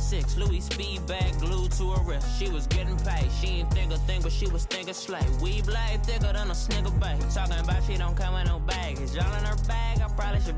6, Louis speed bag glued to her wrist. She was getting paid, she ain't think a thing, but she was thinking slay. We blade thicker than a snigger bait. Talking about she don't come with no baggage. Y'all in her bag, I probably should.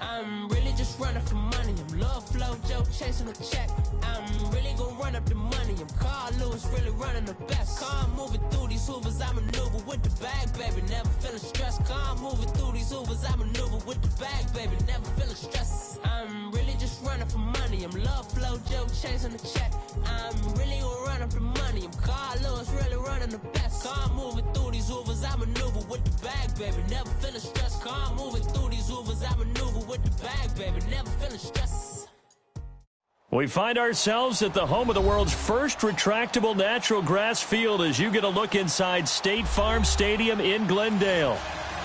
I'm really just running for money. I'm love flow, Joe chasing a check. I'm really gonna run up the money. I'm Carl Lewis, really running the best. Car moving through these hoovers, I maneuver with the bag, baby. Never feeling stressed. Car moving through these hoovers, I maneuver with the bag, baby. Never feeling stressed. I'm really just running for money. I'm love flow, Joe chasing the check. I'm really gonna run up the money. I'm Carl Lewis, really running the best. Car moving through these hoovers, I maneuver with the bag, baby. Never feeling stressed. Car moving through these hoovers, I maneuver with the bag, baby. Never feeling stressed. We find ourselves at the home of the world's first retractable natural grass field as you get a look inside State Farm Stadium in Glendale.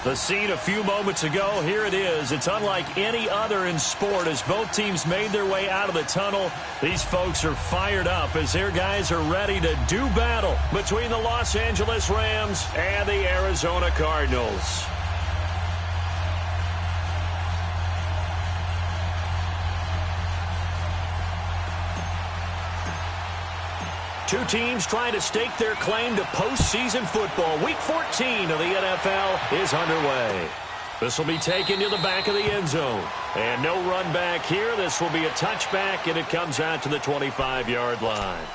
The scene a few moments ago, here it is. It's unlike any other in sport as both teams made their way out of the tunnel. These folks are fired up as their guys are ready to do battle between the Los Angeles Rams and the Arizona Cardinals. Two teams trying to stake their claim to postseason football. Week 14 of the NFL is underway. This will be taken to the back of the end zone. And no run back here. This will be a touchback, and it comes out to the 25-yard line.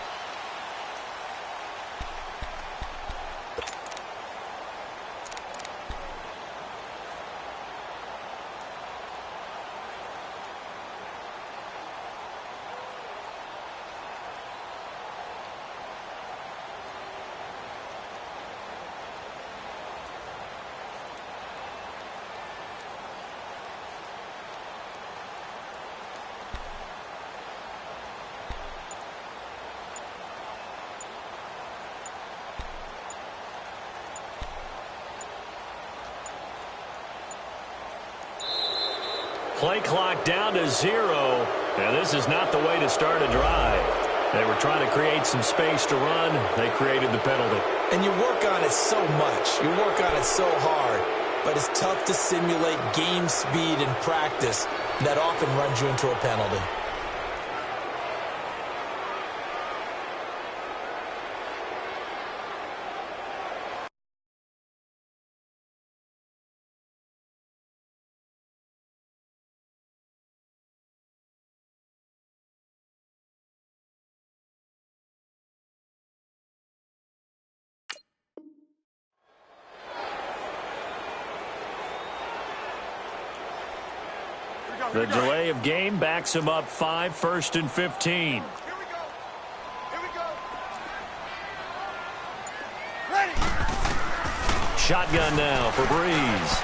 Play clock down to 0, and this is not the way to start a drive. They were trying to create some space to run. They created the penalty. And you work on it so much. You work on it so hard. But it's tough to simulate game speed in practice. That often runs you into a penalty. The delay of game backs him up 5, 1st and 15. Here we go. Ready. Shotgun now for Breeze.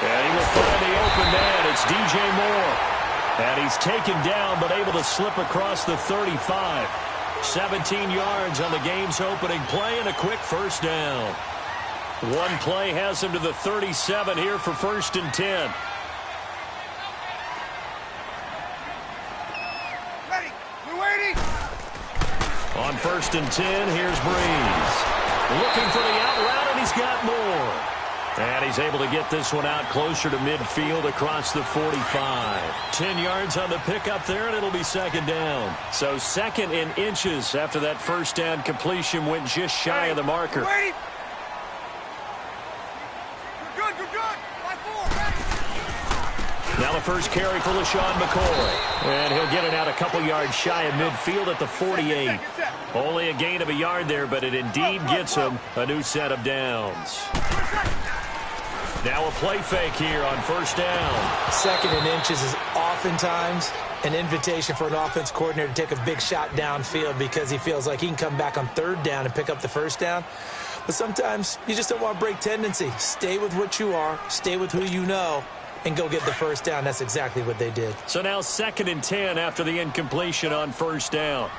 And he will find the open man. It's DJ Moore. And he's taken down but able to slip across the 35. 17 yards on the game's opening play and a quick first down. One play has him to the 37 here for 1st and 10. On 1st and 10, here's Breeze. Looking for the out route, and he's got more. And he's able to get this one out closer to midfield across the 45. 10 yards on the pickup there, and it'll be 2nd down. So 2nd and inches after that first down completion went just shy of the marker. Ready. You're good. By 4, ready. Now the first carry for LaShawn McCoy. And he'll get it out a couple yards shy of midfield at the 48. Only a gain of a yard there, but it indeed gets him a new set of downs. Now a play fake here on 1st down. 2nd and inches is oftentimes an invitation for an offense coordinator to take a big shot downfield because he feels like he can come back on 3rd down and pick up the 1st down. But sometimes you just don't want to break tendency. Stay with what you are. Stay with who you know. And go get the 1st down. That's exactly what they did. So now 2nd and 10 after the incompletion on 1st down.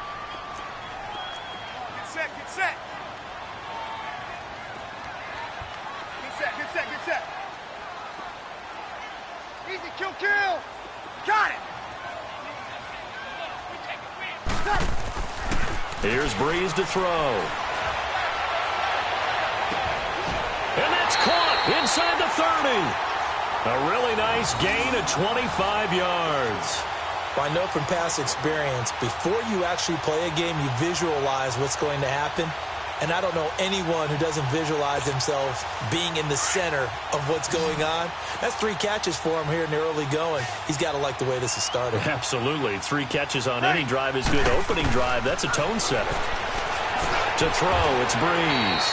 Get set. Get set. Easy, kill. Got it. Here's Breeze to throw. And that's caught inside the 30. A really nice gain of 25 yards. Well, I know from past experience, before you actually play a game, you visualize what's going to happen. And I don't know anyone who doesn't visualize themselves being in the center of what's going on. That's 3 catches for him here in the early going. He's got to like the way this is started. Absolutely. 3 catches on any drive is good. Opening drive, that's a tone setter. To throw, it's Breeze.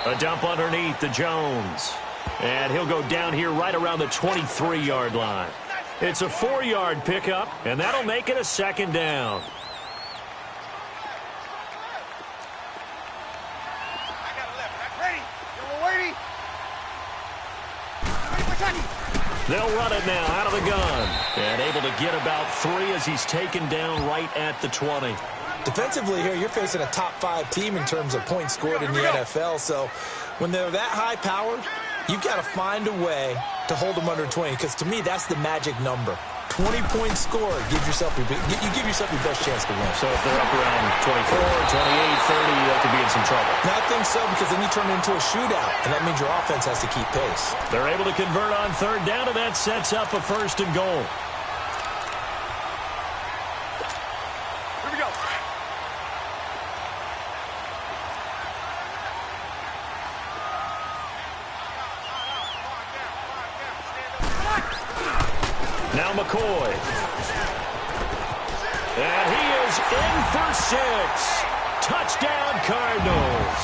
A dump underneath to Jones. And he'll go down here right around the 23-yard line. It's a 4-yard pickup, and that'll make it a 2nd down. They'll run it now out of the gun. And able to get about 3 as he's taken down right at the 20. Defensively here, you're facing a top 5 team in terms of points scored in the NFL. So when they're that high powered, you've got to find a way to hold them under 20. Because to me, that's the magic number. 20 points scored, you give yourself your best chance to win. So if they're up around 24, 28, 30, they could be in some trouble. I think so, because then you turn it into a shootout, and that means your offense has to keep pace. They're able to convert on 3rd down, and that sets up a 1st and goal. Here we go. Now McCoy. And he is in for 6. Touchdown Cardinals.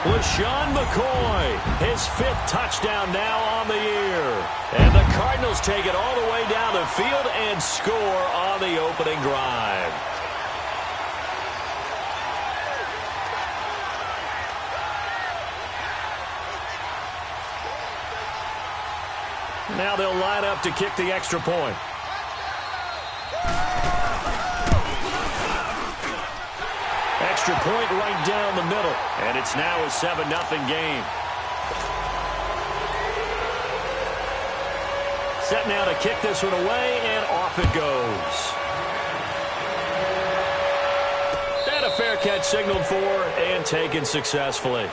LaShawn McCoy, his 5th touchdown now on the year. And the Cardinals take it all the way down the field and score on the opening drive. Now they'll line up to kick the extra point. Extra point right down the middle. And it's now a 7-0 game. Set now to kick this one away, and off it goes. And a fair catch signaled for and taken successfully.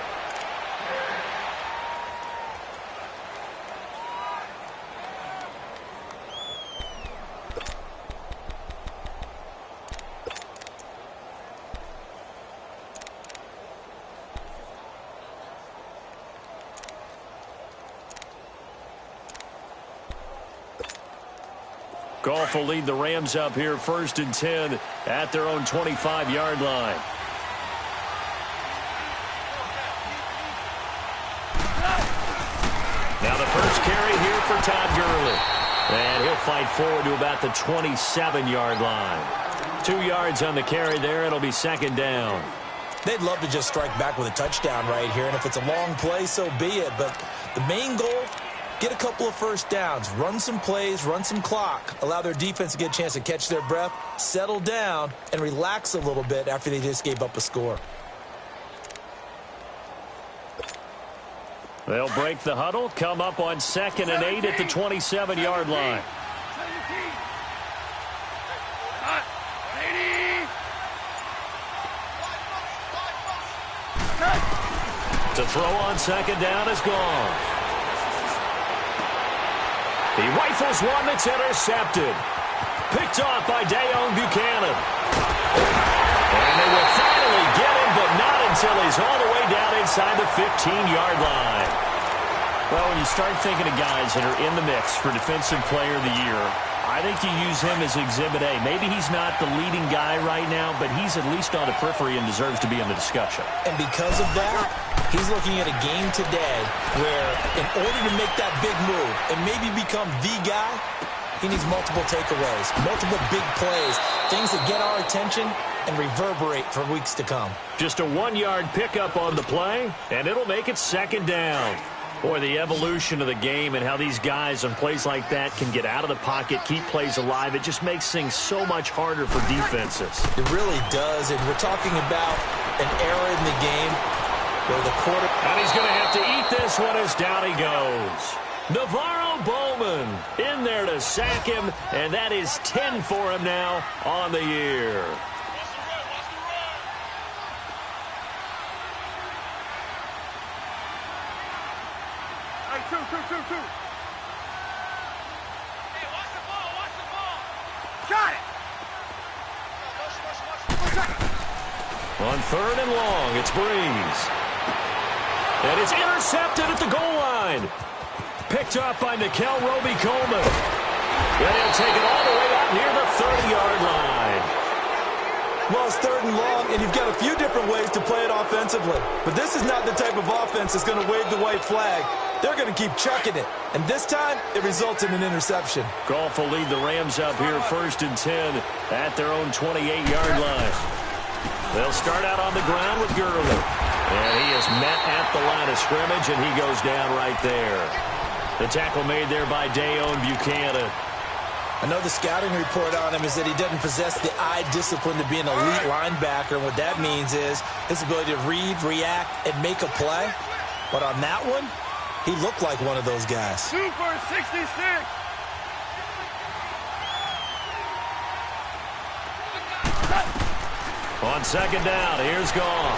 Goff will lead the Rams up here 1st and 10 at their own 25-yard line. Now the first carry here for Todd Gurley. And he'll fight forward to about the 27-yard line. 2 yards on the carry there. It'll be 2nd down. They'd love to just strike back with a touchdown right here. And if it's a long play, so be it. But the main goal, get a couple of 1st downs, run some plays, run some clock, allow their defense to get a chance to catch their breath, settle down, and relax a little bit after they just gave up a score. They'll break the huddle, come up on 2nd and 8 at the 27-yard line. To throw on 2nd down is gone. He rifles one that's intercepted. Picked off by Dayon Buchanan. And they will finally get him, but not until he's all the way down inside the 15-yard line. Well, when you start thinking of guys that are in the mix for Defensive Player of the Year, I think you use him as Exhibit A. Maybe he's not the leading guy right now, but he's at least on the periphery and deserves to be in the discussion. And because of that, he's looking at a game today where in order to make that big move and maybe become the guy, he needs multiple takeaways, multiple big plays, things that get our attention and reverberate for weeks to come. Just a 1-yard pickup on the play, and it'll make it 2nd down. Boy, the evolution of the game and how these guys on plays like that can get out of the pocket, keep plays alive, it just makes things so much harder for defenses. It really does, and we're talking about an era in the game where the quarterback... And he's going to have to eat this one as down he goes. Navarro Bowman in there to sack him, and that is 10 for him now on the year. Two. Hey, watch the ball. Got it. On 3rd and long, it's Breeze. And it's intercepted at the goal line. Picked up by Nikel Roby-Coleman. And he'll take it all the way out near the 30-yard line. Well, it's 3rd and long, and you've got a few different ways to play it offensively. But this is not the type of offense that's going to wave the white flag. They're going to keep chucking it. And this time, it results in an interception. Goff will lead the Rams up here 1st and 10 at their own 28-yard line. They'll start out on the ground with Gurley. And he is met at the line of scrimmage, and he goes down right there. The tackle made there by Dayon Buchanan. I know the scouting report on him is that he doesn't possess the eye discipline to be an elite linebacker. And what that means is his ability to read, react, and make a play. But on that one, he looked like one of those guys. 2 for 66. On 2nd down, here's Goff.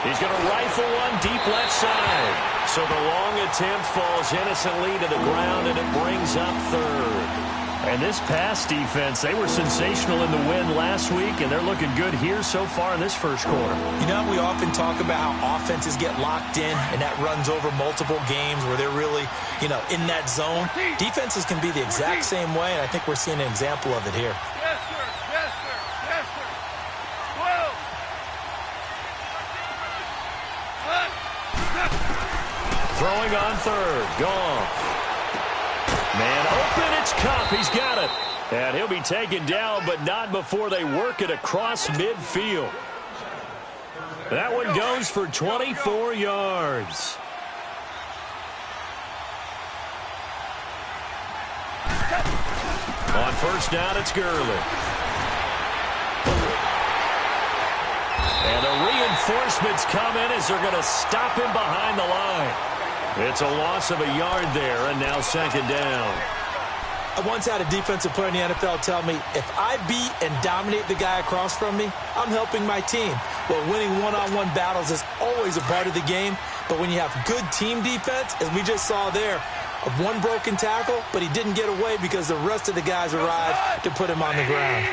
He's going to rifle one deep left side. So the long attempt falls innocently to the ground, and it brings up 3rd. And this pass defense, they were sensational in the win last week, and they're looking good here so far in this first quarter. You know, we often talk about how offenses get locked in, and that runs over multiple games where they're really, in that zone. Defenses can be the exact same way, and I think we're seeing an example of it here. Yes, sir. Yes, sir. Yes, sir. 12. Throwing on 3rd, Goff. Man open, it's Kupp. He's got it. And he'll be taken down, but not before they work it across midfield. That one goes for 24 yards. On 1st down, it's Gurley. And the reinforcements come in as they're going to stop him behind the line. It's a loss of a yard there, and now 2nd down. I once had a defensive player in the NFL tell me, if I beat and dominate the guy across from me, I'm helping my team. Well, winning one-on-one battles is always a part of the game, but when you have good team defense, as we just saw there, one broken tackle, but he didn't get away because the rest of the guys arrived to put him on the ground.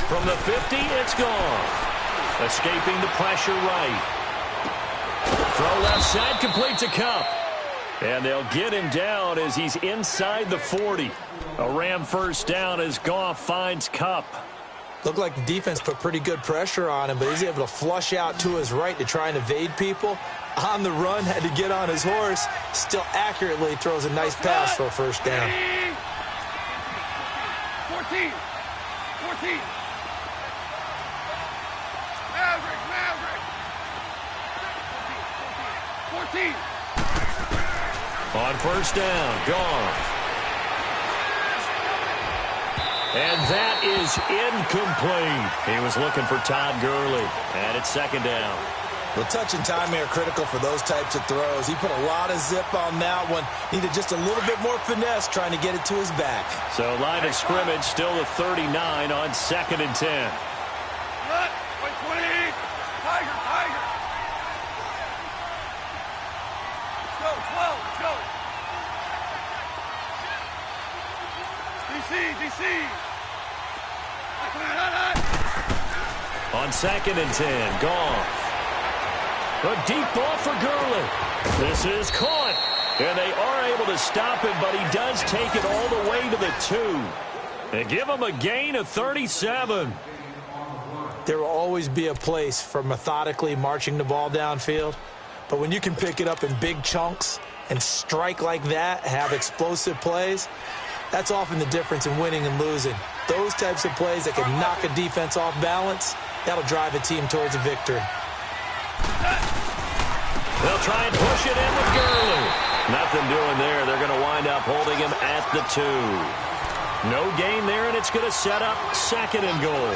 From the 50, it's Goff. Escaping the pressure right. Throw left side, complete to Kupp. And they'll get him down as he's inside the 40. A Ram 1st down as Goff finds Kupp. Looked like the defense put pretty good pressure on him, but he's able to flush out to his right to try and evade people. On the run, had to get on his horse. Still accurately throws a nice pass for a 1st down. 14. 14. Maverick. 14. On 1st down, Goff. And that is incomplete. He was looking for Todd Gurley. And it's 2nd down. Well, touch and timing are critical for those types of throws. He put a lot of zip on that one. Needed just a little bit more finesse trying to get it to his back. So line of scrimmage still the 39 on 2nd and 10. Wait, 20. Tiger. Go, 12. Go. DC. On 2nd and 10, Goff. A deep ball for Gurley. This is caught. And they are able to stop him, but he does take it all the way to the 2. And give him a gain of 37. There will always be a place for methodically marching the ball downfield. But when you can pick it up in big chunks and strike like that, have explosive plays, that's often the difference in winning and losing. Those types of plays that can knock a defense off balance, that'll drive a team towards a victory. They'll try and push it in with Gurley. Nothing doing there. They're going to wind up holding him at the 2. No gain there, and it's going to set up 2nd and goal.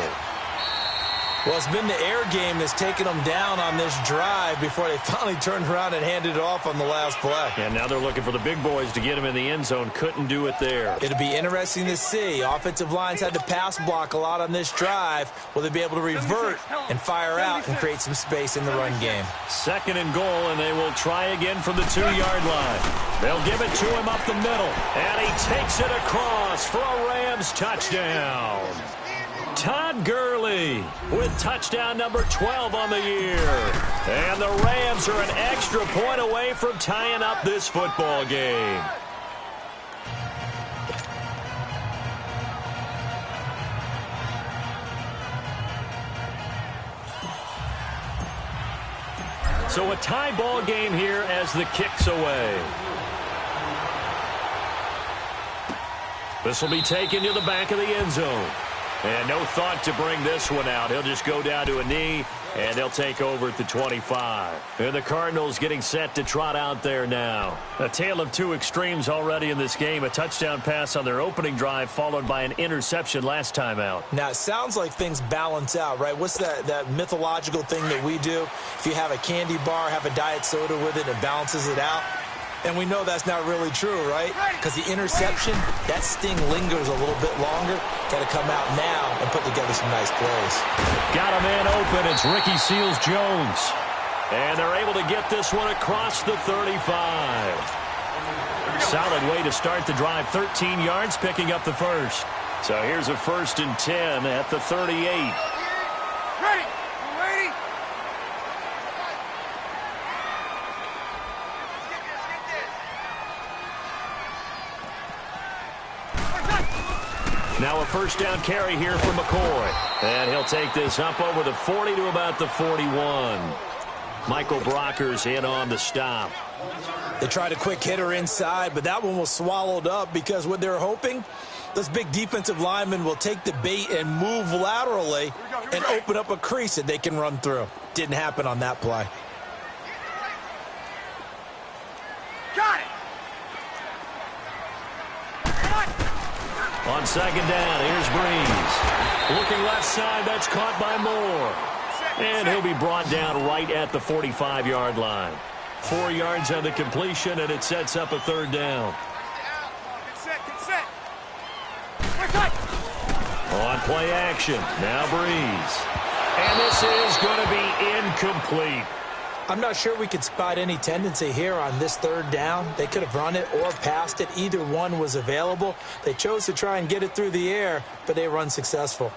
Well, it's been the air game that's taken them down on this drive before they finally turned around and handed it off on the last play. And now they're looking for the big boys to get him in the end zone. Couldn't do it there. It'll be interesting to see. Offensive lines had to pass block a lot on this drive. Will they be able to revert and fire out and create some space in the run game? 2nd and goal, and they will try again from the 2-yard line. They'll give it to him up the middle, and he takes it across for a Rams touchdown. Todd Gurley with touchdown number 12 on the year. And the Rams are an extra point away from tying up this football game. So a tie ball game here as the kick's away. This will be taken to the back of the end zone. And no thought to bring this one out. He'll just go down to a knee, and they'll take over at the 25. And the Cardinals getting set to trot out there now. A tale of two extremes already in this game. A touchdown pass on their opening drive, followed by an interception last time out. Now, it sounds like things balance out, right? What's that mythological thing that we do? If you have a candy bar, have a diet soda with it, it balances it out. And we know that's not really true, right? Because the interception, that sting lingers a little bit longer. Got to come out now and put together some nice plays. Got a man open. It's Ricky Seals-Jones. And they're able to get this one across the 35. Solid way to start the drive. 13 yards, picking up the first. So here's a 1st and 10 at the 38. Ready! You ready? Now a 1st down carry here for McCoy. And he'll take this up over the 40 to about the 41. Michael Brockers in on the stop. They tried a quick hitter inside, but that one was swallowed up because what they're hoping, those big defensive linemen will take the bait and move laterally and open up a crease that they can run through. Didn't happen on that play. Got it! On 2nd down, here's Breeze. Looking left side, that's caught by Moore. And he'll be brought down right at the 45-yard line. 4 yards on the completion, and it sets up a 3rd down. Get set. On play action, now Breeze. And this is going to be incomplete. I'm not sure we could spot any tendency here on this 3rd down. They could have run it or passed it. Either one was available. They chose to try and get it through the air, but they were unsuccessful.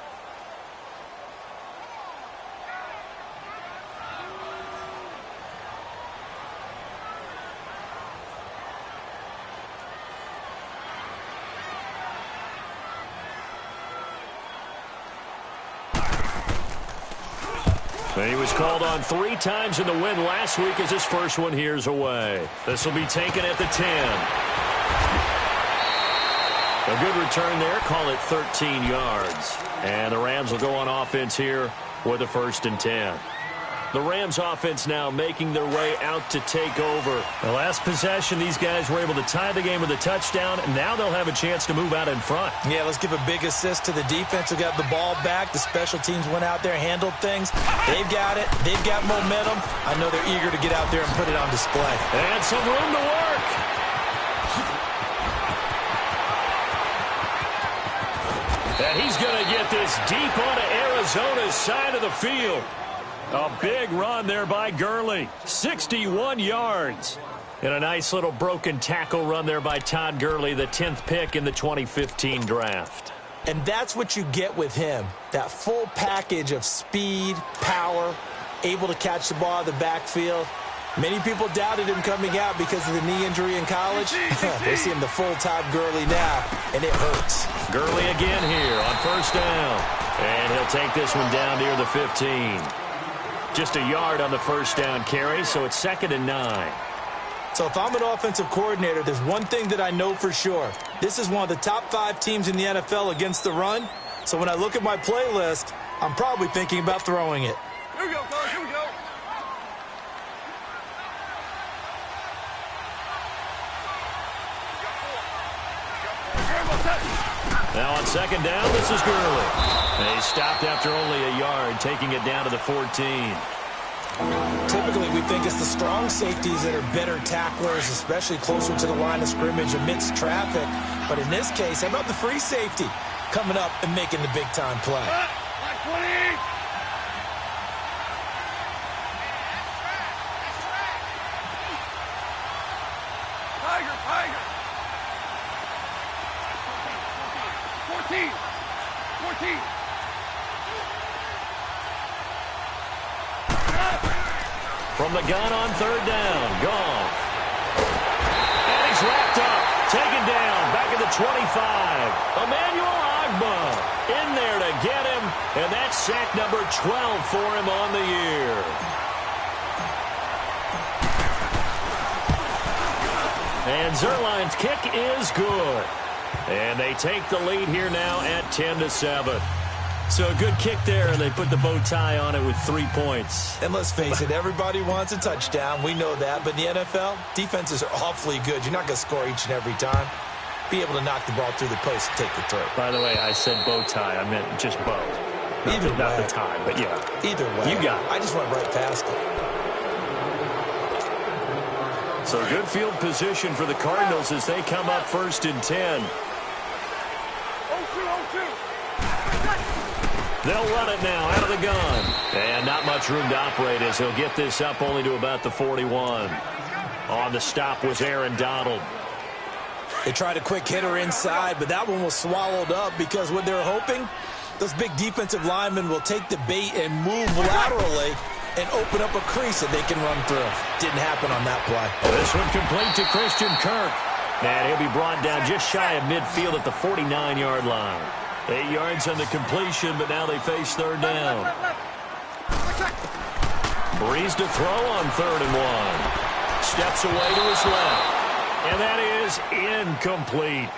He was called on 3 times in the win last week as his first one here's away. This will be taken at the 10. A good return there. Call it 13 yards. And the Rams will go on offense here with a 1st and 10. The Rams offense now making their way out to take over. The last possession, these guys were able to tie the game with a touchdown, and now they'll have a chance to move out in front. Yeah, let's give a big assist to the defense who got the ball back. The special teams went out there, handled things. They've got it. They've got momentum. I know they're eager to get out there and put it on display. And some room to work. And he's going to get this deep onto Arizona's side of the field. A big run there by Gurley. 61 yards. And a nice little broken tackle run there by Todd Gurley, the 10th pick in the 2015 draft. And that's what you get with him. That full package of speed, power, able to catch the ball out of the backfield. Many people doubted him coming out because of the knee injury in college. They see him the full Todd Gurley now, and it hurts. Gurley again here on 1st down. And he'll take this one down near the 15. Just a yard on the 1st down carry, so it's 2nd and 9. So if I'm an offensive coordinator, there's one thing that I know for sure. This is one of the top 5 teams in the NFL against the run. So when I look at my playlist, I'm probably thinking about throwing it. Here we go, guys. Here we go. Now on second down, this is Gurley. He stopped after only a yard, taking it down to the 14. Typically, we think it's the strong safeties that are better tacklers, especially closer to the line of scrimmage amidst traffic. But in this case, how about the free safety coming up and making the big-time play? Tiger, Tiger. 14. 14. From the gun on third down, Goff. And he's wrapped up, taken down, back at the 25. Emmanuel Ogbah in there to get him, and that's sack number 12 for him on the year. And Zerline's kick is good. And they take the lead here now at 10-7. So a good kick there, and they put the bow tie on it with 3 points. And let's face it, everybody wants a touchdown. We know that. But in the NFL, defenses are awfully good. You're not going to score each and every time. Be able to knock the ball through the post and take the throw. By the way, I said bow tie. I meant just bow. Not the tie, but yeah. Either way. You got it. I just went right past it. So good field position for the Cardinals as they come up first and 10. 0-2, 0-2. They'll run it now out of the gun. And not much room to operate as he'll get this up only to about the 41. On the stop was Aaron Donald. They tried a quick hitter inside, but that one was swallowed up because what they're hoping, those big defensive linemen will take the bait and move laterally and open up a crease that they can run through. Didn't happen on that play. This one complete to Christian Kirk. And he'll be brought down just shy of midfield at the 49-yard line. 8 yards on the completion, but now they face third down. Breeze to throw on 3rd and 1. Steps away to his left. And that is incomplete.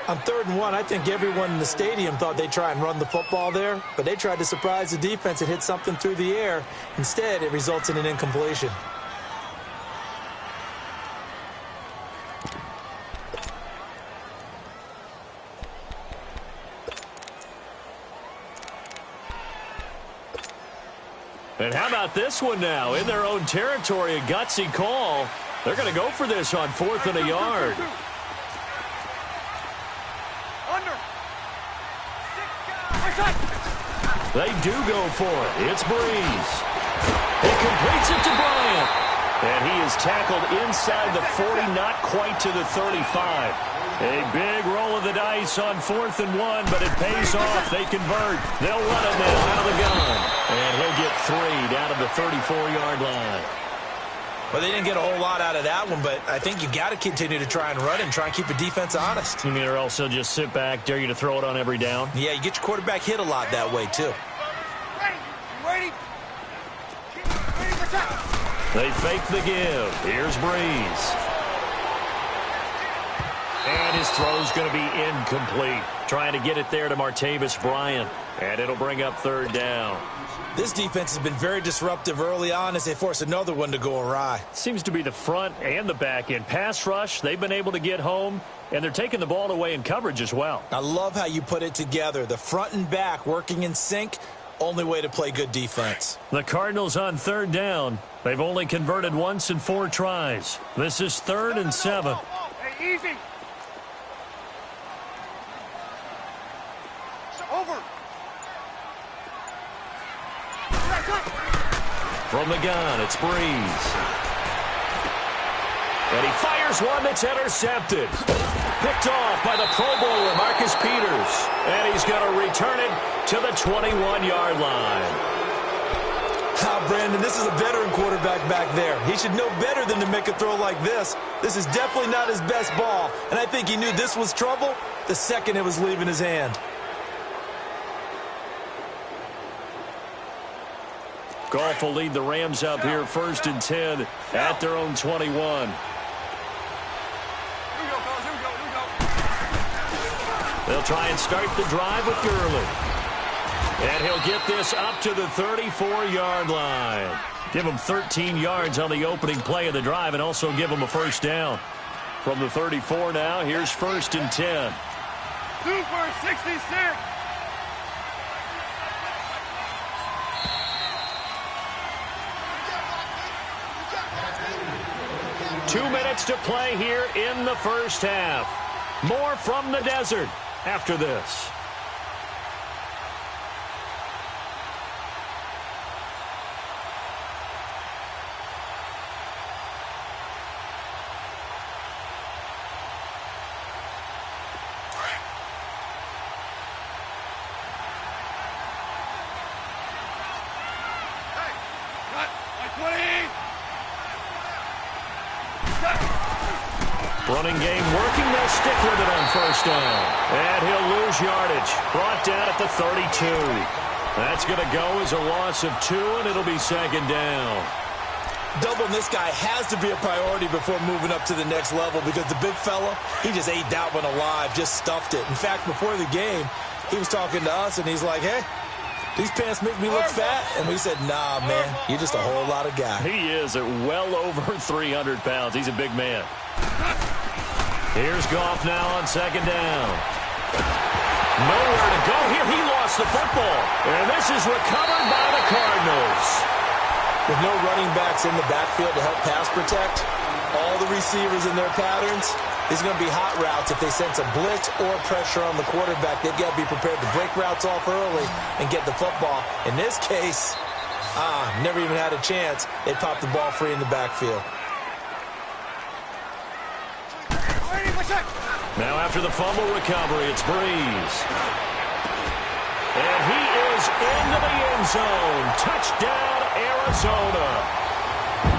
On 3rd and 1, I think everyone in the stadium thought they'd try and run the football there, but they tried to surprise the defense and hit something through the air. Instead, it results in an incompletion. And how about this one now? In their own territory, a gutsy call. They're going to go for this on 4th and a yard. They do go for it. It's Breeze. He completes it to Bryant. And he is tackled inside the 40, not quite to the 35. A big roll of the dice on 4th and 1, but it pays off. They convert. They'll run it now out of the gun. And he'll get 3 down to the 34-yard line. Well, they didn't get a whole lot out of that one, but I think you got to continue to try and run and try and keep the defense honest. You mean or else they'll just sit back, dare you to throw it on every down? Yeah, you get your quarterback hit a lot that way, too. Ready? Ready for tackle. They fake the give. Here's Breeze. And his throw's going to be incomplete. Trying to get it there to Martavis Bryant. And it'll bring up 3rd down. This defense has been very disruptive early on as they force another one to go awry. Seems to be the front and the back end. Pass rush, they've been able to get home, and they're taking the ball away in coverage as well. I love how you put it together. The front and back working in sync, only way to play good defense. The Cardinals on 3rd down. They've only converted once in 4 tries. This is 3rd and 7. Hey, easy. Over. From the gun, it's Breeze. And he fires one that's intercepted. Picked off by the Pro Bowler, Marcus Peters. And he's going to return it to the 21-yard line. Brandon, this is a veteran quarterback back there. He should know better than to make a throw like this. This is definitely not his best ball. And I think he knew this was trouble the second it was leaving his hand. Goff will lead the Rams up here 1st and 10 at their own 21. Here we go, fellas. Here we go. They'll try and start the drive with Gurley. And he'll get this up to the 34-yard line. Give him 13 yards on the opening play of the drive and also give him a 1st down. From the 34 now, here's 1st and 10. Super 66. 2 minutes to play here in the first half. More from the desert after this. Running game working. They'll stick with it on first down. And he'll lose yardage. Brought down at the 32. That's going to go as a loss of 2, and it'll be second down. Doubling this guy has to be a priority before moving up to the next level because the big fella, he just ate that one alive, just stuffed it. In fact, before the game, he was talking to us, and he's like, hey, these pants make me look fat. And we said, nah, man, you're just a whole lot of guy. He is at well over 300 pounds. He's a big man. Here's Goff now on second down. Nowhere to go here. He lost the football. And this is recovered by the Cardinals. With no running backs in the backfield to help pass protect, all the receivers in their patterns, these are going to be hot routes. If they sense a blitz or pressure on the quarterback, they've got to be prepared to break routes off early and get the football. In this case, never even had a chance. They popped the ball free in the backfield. Now after the fumble recovery, it's Breeze. And he is into the end zone. Touchdown, Arizona.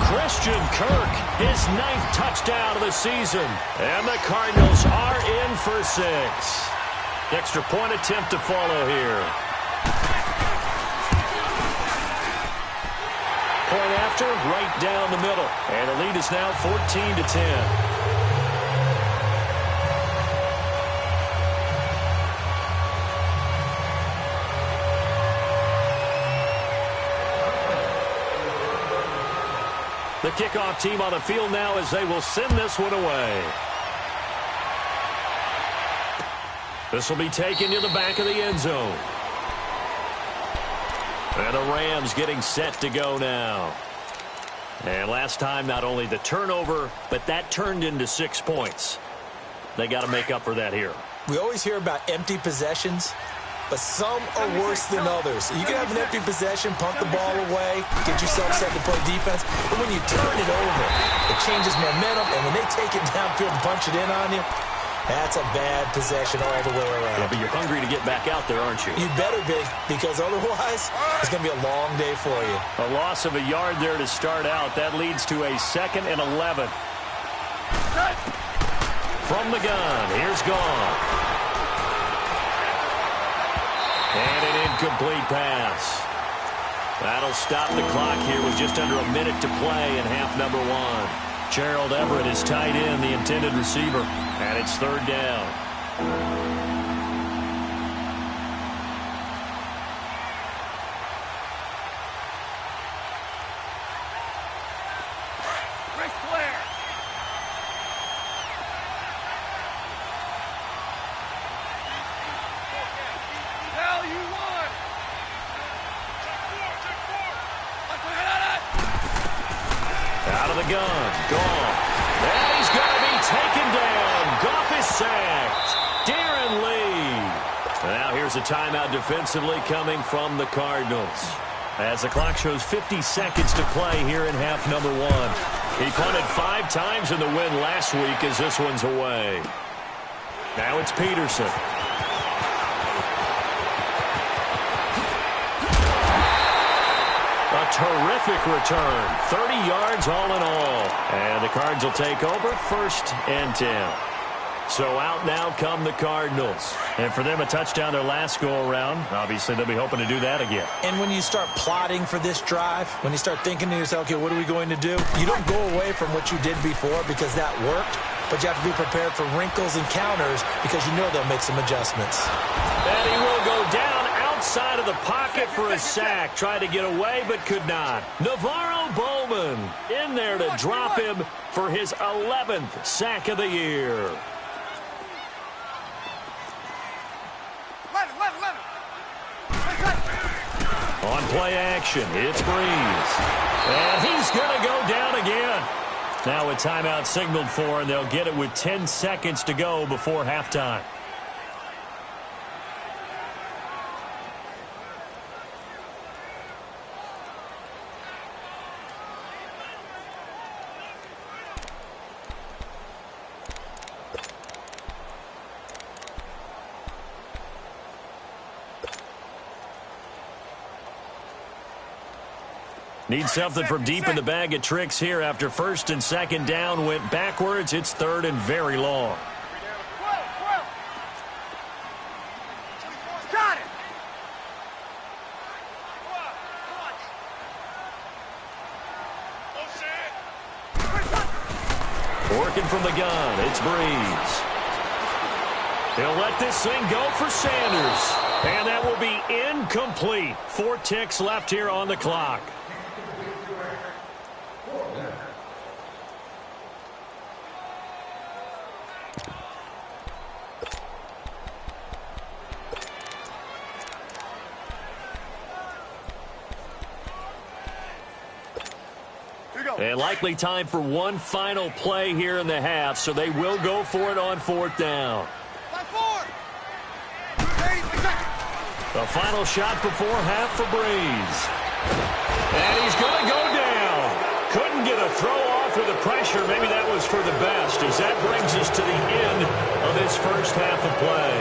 Christian Kirk, his 9th touchdown of the season. And the Cardinals are in for 6. Extra point attempt to follow here. Point after, right down the middle. And the lead is now 14-10. The kickoff team on the field now as they will send this one away. This will be taken to the back of the end zone. And the Rams getting set to go now. And last time, not only the turnover, but that turned into 6 points. They got to make up for that here. We always hear about empty possessions, but some are worse than others. You can have an empty possession, punt the ball away, get yourself set to play defense, but when you turn it over, it changes momentum, and when they take it downfield and punch it in on you, that's a bad possession all the way around. Yeah, but you're hungry to get back out there, aren't you? You better be, because otherwise, it's going to be a long day for you. A loss of a yard there to start out. That leads to a 2nd and 11. From the gun, here's Goff. And an incomplete pass. That'll stop the clock here with just under a minute to play in half number 1. Gerald Everett is tight end, the intended receiver. And it's 3rd down. Out of the gun, Goff. And he's going to be taken down. Goff is sacked. Darren Lee. Now here's a timeout defensively coming from the Cardinals. As the clock shows 50 seconds to play here in half number 1. He punted 5 times in the win last week as this one's away. Now it's Peterson. A terrific return. 30 yards all in all. And the Cards will take over 1st and 10. So out now come the Cardinals. And for them, a touchdown their last go-around. Obviously, they'll be hoping to do that again. And when you start plotting for this drive, when you start thinking to yourself, okay, what are we going to do? You don't go away from what you did before because that worked, but you have to be prepared for wrinkles and counters because you know they'll make some adjustments. And he will go down outside of the pocket for a sack. Tried to get away, but could not. Navarro Bowman in there to drop him for his 11th sack of the year. On play action, it's Breeze. And he's going to go down again. Now a timeout signaled for, and they'll get it with 10 seconds to go before halftime. Need something from deep in the bag of tricks here after first and second down went backwards. It's third and very long. Got it. Working from the gun, it's Breeze. He'll let this thing go for Sanders. And that will be incomplete. 4 ticks left here on the clock. And likely time for one final play here in the half, so they will go for it on 4th down. The final shot before half for Breeze. And he's going to go down. Couldn't get a throw off with the pressure. Maybe that was for the best, as that brings us to the end of this first half of play.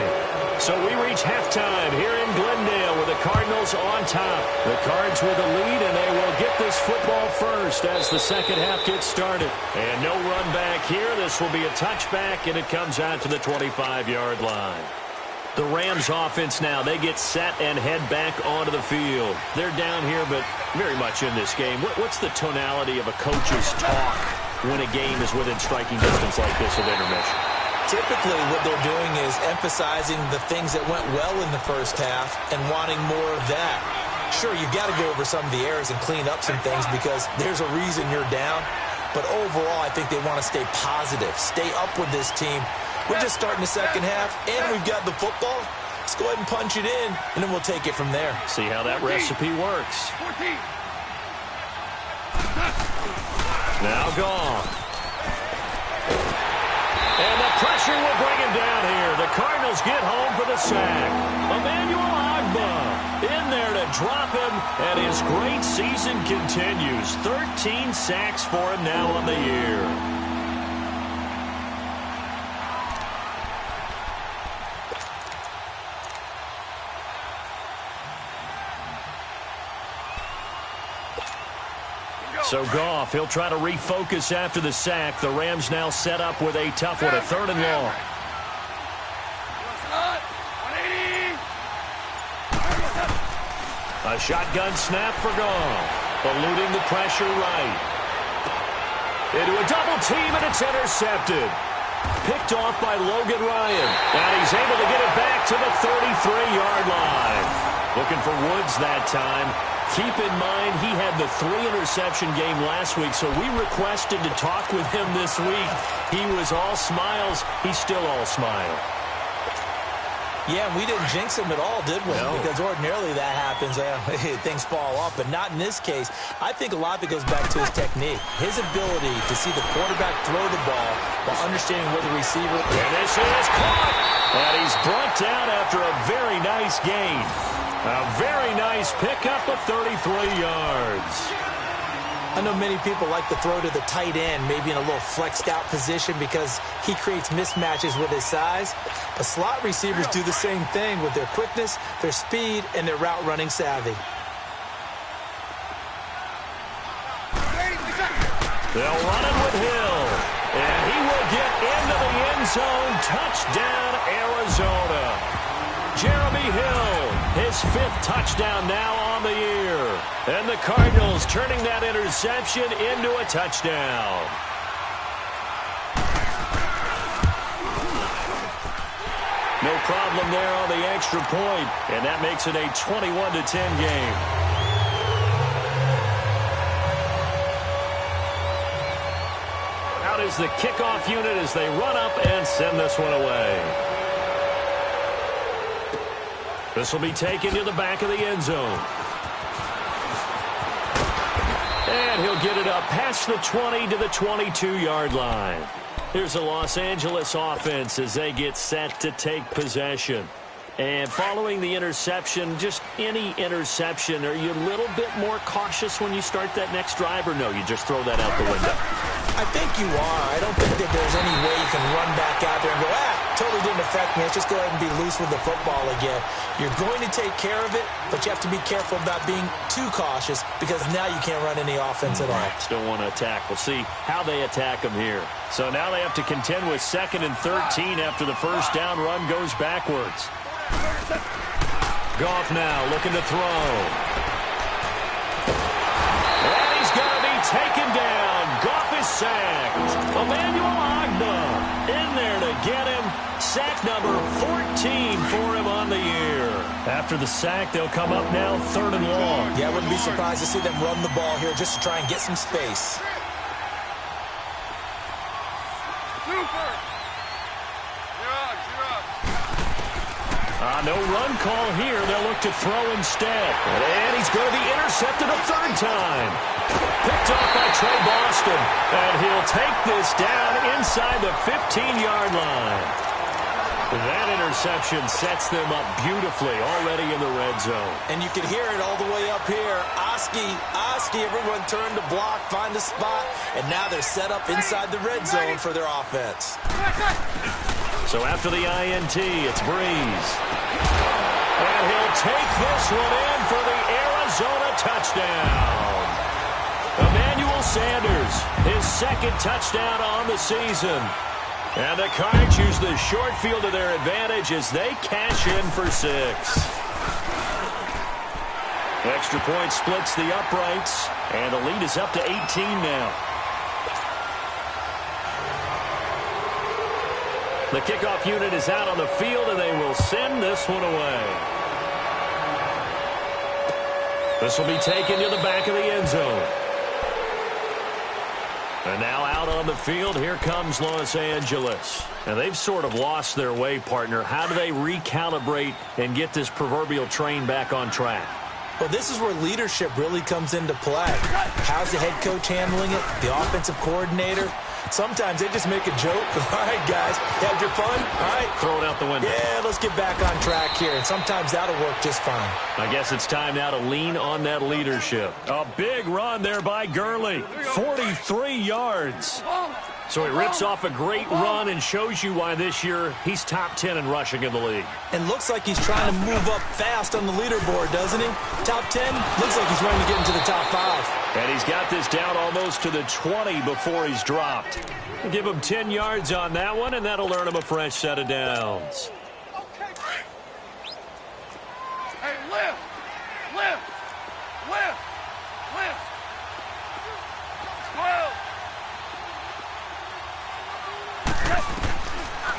So we reach halftime here in Glendale with the Cardinals on top. The Cards with the lead, and they will get this football first as the second half gets started. And no run back here. This will be a touchback, and it comes out to the 25-yard line. The Rams offense now, they get set and head back onto the field. They're down here, but very much in this game. What's the tonality of a coach's talk when a game is within striking distance like this at intermission? Typically, what they're doing is emphasizing the things that went well in the first half and wanting more of that. Sure, you've got to go over some of the errors and clean up some things because there's a reason you're down. But overall, I think they want to stay positive, stay up with this team. We're just starting the second half, and we've got the football. Let's go ahead and punch it in, and then we'll take it from there. See how that recipe works. 14. Now Goff. And the pressure will bring him down here. The Cardinals get home for the sack. Emmanuel Ogbah in there to drop him, and his great season continues. 13 sacks for him now on the year. So Goff, he'll try to refocus after the sack. The Rams now set up with a tough one, a 3rd and long. A shotgun snap for Goff, eluding the pressure right. Into a double team, and it's intercepted. Picked off by Logan Ryan, and he's able to get it back to the 33-yard line. Looking for Woods that time. Keep in mind, he had the 3-interception game last week, so we requested to talk with him this week. He was all smiles. He's still all smile. Yeah, we didn't jinx him at all, did we? No. Because ordinarily that happens. Things fall off, but not in this case. I think a lot of it goes back to his technique. His ability to see the quarterback throw the ball while understanding where the receiver... And this is caught. And he's brought down after a very nice gain. A very nice pickup of 33 yards. I know many people like to throw to the tight end, maybe in a little flexed out position because he creates mismatches with his size. But slot receivers do the same thing with their quickness, their speed, and their route running savvy. They'll run it with Hill. And he will get into the end zone. Touchdown, Arizona. Jeremy Hill, his 5th touchdown now on the year. And the Cardinals turning that interception into a touchdown. No problem there on the extra point, and that makes it a 21-10 game. Out is the kickoff unit as they run up and send this one away. This will be taken to the back of the end zone. they'll get it up past the 20 to the 22-yard line. Here's the Los Angeles offense as they get set to take possession. And following the interception, just any interception, are you a little bit more cautious when you start that next drive, or no, you just throw that out the window? I think you are. I don't think that there's any way you can run back out there and go, totally didn't affect me. Let's just go ahead and be loose with the football again. You're going to take care of it, but you have to be careful about being too cautious because now you can't run any offense at all. Still want to attack. We'll see how they attack them here. So now they have to contend with 2nd and 13 after the first down run goes backwards. Goff now looking to throw. And he's going to be taken down. Goff is sacked. Emmanuel Ogbah in there to get him. Sack number 14 for him on the year. After the sack, they'll come up now 3rd and long. Yeah, I wouldn't be surprised to see them run the ball here just to try and get some space. Super. No run call here. They'll look to throw instead. And he's going to be intercepted a 3rd time. Picked off by Trey Boston. And he'll take this down inside the 15-yard line. That interception sets them up beautifully already in the red zone. And you can hear it all the way up here. Oski, everyone turned to block, find a spot, and now they're set up inside the red zone for their offense. So after the INT, it's Breeze. And he'll take this one in for the Arizona touchdown. Emmanuel Sanders, his 2nd touchdown on the season. And the Cards use the short field to their advantage as they cash in for 6. Extra point splits the uprights, and the lead is up to 18 now. The kickoff unit is out on the field, and they will send this one away. This will be taken to the back of the end zone. And now out on the field, here comes Los Angeles. And they've sort of lost their way, partner. How do they recalibrate and get this proverbial train back on track? Well, this is where leadership really comes into play. How's the head coach handling it? The offensive coordinator? Sometimes they just make a joke. All right, guys, you had your fun? All right. Throw it out the window. Yeah, let's get back on track here. And sometimes that'll work just fine. I guess it's time now to lean on that leadership. A big run there by Gurley. 43 yards. So he rips off a great run and shows you why this year he's top 10 in rushing in the league. And looks like he's trying to move up fast on the leaderboard, doesn't he? Top 10, looks like he's running to get into the top 5. And he's got this down almost to the 20 before he's dropped. Give him 10 yards on that one, and that'll earn him a fresh set of downs. Hey, lift. Lift. 12.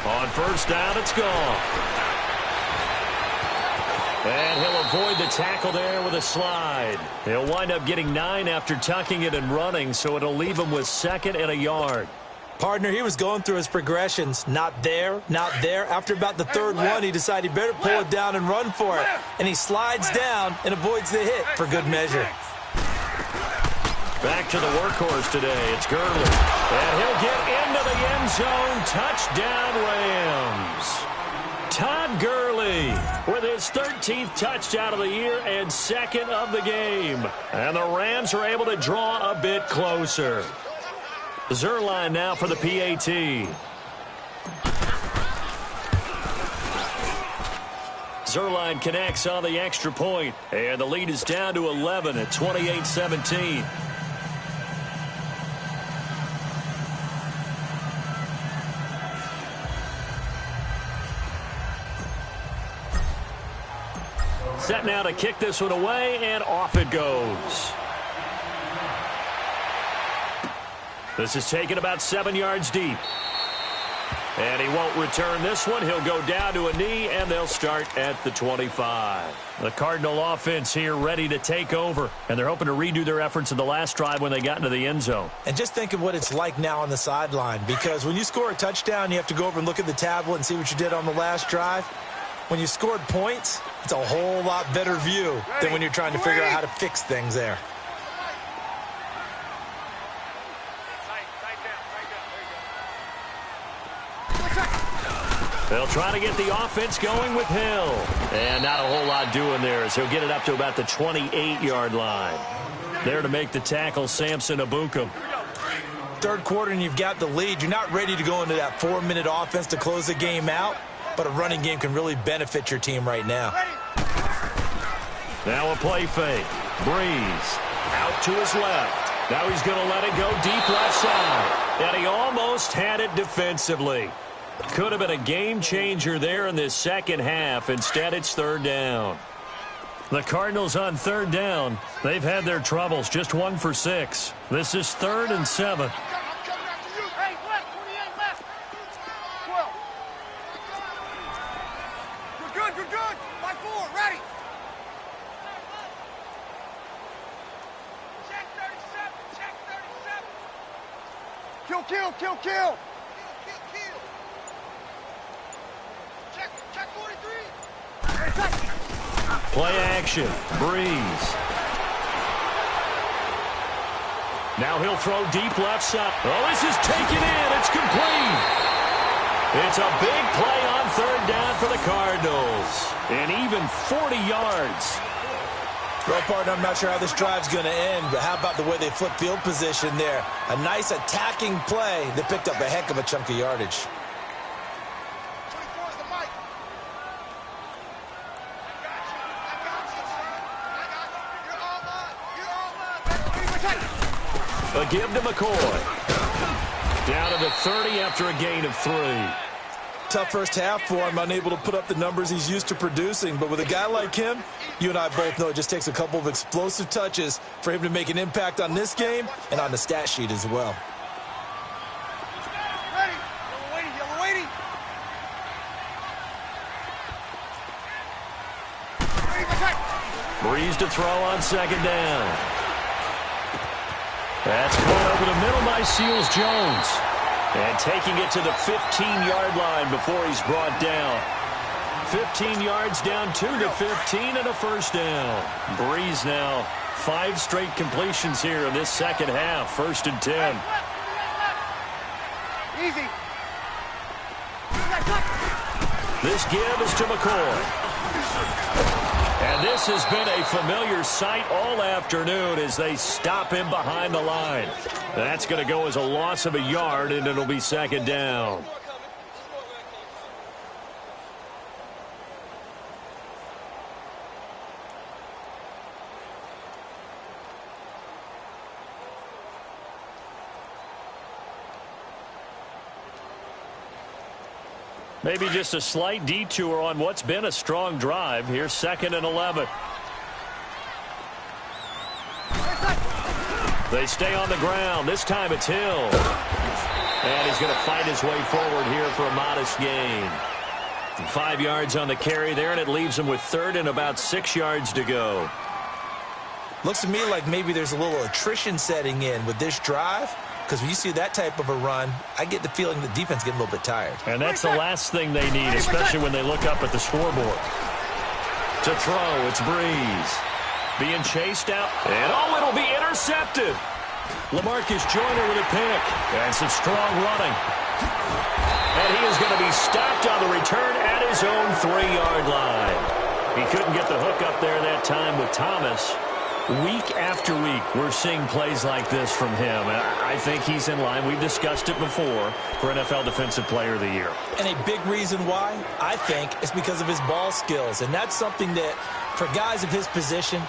On first down, it's gone. And he'll avoid the tackle there with a slide. He'll wind up getting 9 after tucking it and running, so it'll leave him with 2nd and a yard. Partner, he was going through his progressions. Not there, not there. After about the 3rd one, he decided he better pull it down and run for it. And he slides down and avoids the hit for good measure. Back to the workhorse today. It's Gurley. And he'll get into the end zone. Touchdown, Rams. Todd Gurley with his 13th touchdown of the year and 2nd of the game. And the Rams are able to draw a bit closer. Zerline now for the PAT. Zerline connects on the extra point. And the lead is down to 11 at 28-17. Set now to kick this one away, and off it goes. This is taken about 7 yards deep. And he won't return this one. He'll go down to a knee, and they'll start at the 25. The Cardinal offense here ready to take over, and they're hoping to redo their efforts in the last drive when they got into the end zone. And just think of what it's like now on the sideline, because when you score a touchdown, you have to go over and look at the tablet and see what you did on the last drive. When you scored points, it's a whole lot better view than when you're trying to figure out how to fix things there. They'll try to get the offense going with Hill. And not a whole lot doing there as he'll get it up to about the 28-yard line. There to make the tackle, Samson Abukum. Third quarter and you've got the lead. You're not ready to go into that 4-minute offense to close the game out, but a running game can really benefit your team right now. Now a play fake. Breeze out to his left. Now he's going to let it go deep left side. And he almost had it defensively. Could have been a game changer there in this second half. Instead, it's third down. The Cardinals on third down. They've had their troubles, just 1 for 6. This is 3rd and 7. Hey, left, 28 left. 12. You're good. 5-4, ready. Check 37. Kill. Check 43. Play action. Breeze. Now he'll throw deep left side. Oh, this is taken in. It's complete. It's a big play on third down for the Cardinals. And even 40 yards. Well, partner, I'm not sure how this drive's going to end, but how about the way they flip field position there? A nice attacking play that picked up a heck of a chunk of yardage. A give to McCoy. Down to the 30 after a gain of 3. Tough first half for him, unable to put up the numbers he's used to producing. But with a guy like him, you and I both know it just takes a couple of explosive touches for him to make an impact on this game and on the stat sheet as well. Ready. Yellow waiting. Breeze to throw on second down. That's caught over the middle by Seals-Jones. And taking it to the 15-yard line before he's brought down. 15 yards down to the 15 and a first down. Breeze now 5 straight completions here in this second half. 1st and 10. Easy. This give is to McCoy. And this has been a familiar sight all afternoon as they stop him behind the line. That's going to go as a loss of a yard, and it'll be second down. Maybe just a slight detour on what's been a strong drive. Here's 2nd and 11. They stay on the ground. This time it's Hill. And he's going to fight his way forward here for a modest gain. 5 yards on the carry there, and it leaves him with 3rd and about 6 yards to go. Looks to me like maybe there's a little attrition setting in with this drive. Because when you see that type of a run, I get the feeling the defense getting a little bit tired. And that's the last thing they need, especially when they look up at the scoreboard. To throw, it's Breeze. Being chased out. And it'll be intercepted. LaMarcus Joyner with a pick. And some strong running. And he is going to be stopped on the return at his own 3-yard line. He couldn't get the hook up there that time with Thomas. Week after week, we're seeing plays like this from him. I think he's in line. We've discussed it before for NFL Defensive Player of the Year. And a big reason why, I think, is because of his ball skills. And that's something that, for guys of his position,